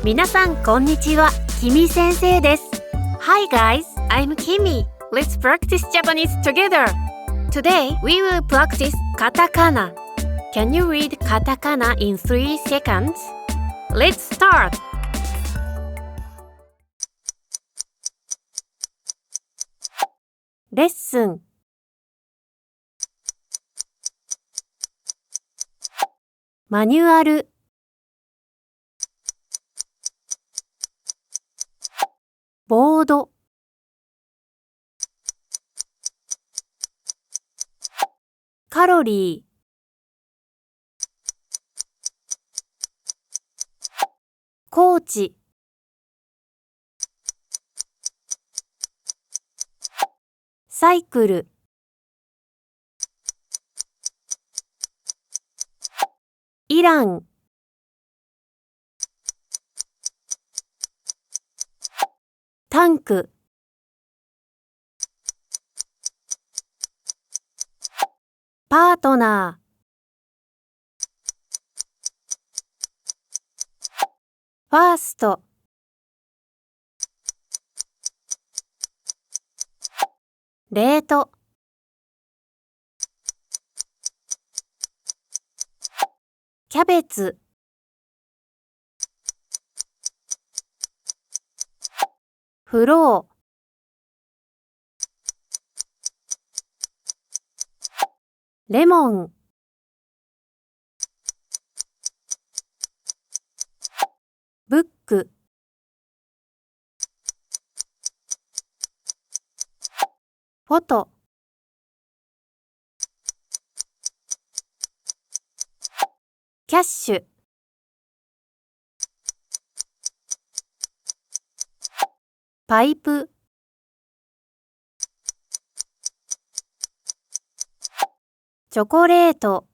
皆さんこんにちは、キミ先生です。Hi guys, I'm Kimi. Let's practice Japanese together. Today we will practice katakana. Can you read katakana in 3 seconds? Let's start. レッスンマニュアルボードカロリーコーチサイクルイランタンクパートナーファーストレートキャベツフローレモンブックフォトキャッシュパイプチョコレート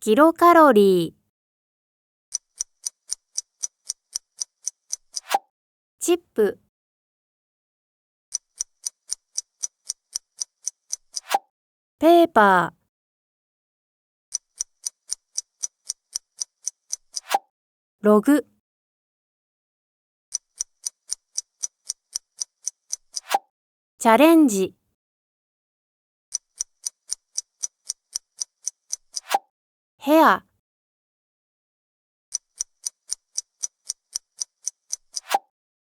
キロカロリーチップペーパーログチャレンジヘア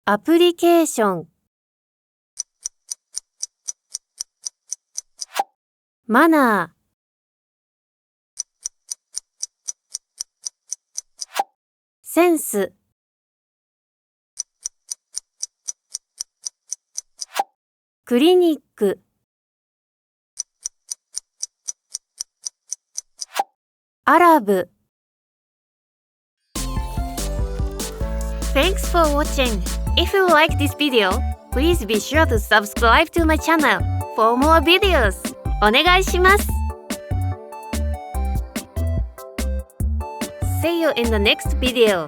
アプリケーションマナーセンスクリニックアラブ Thanks for watching. If you like this video, please be sure to subscribe to my channel for more videos. お願いします。See you in the next video.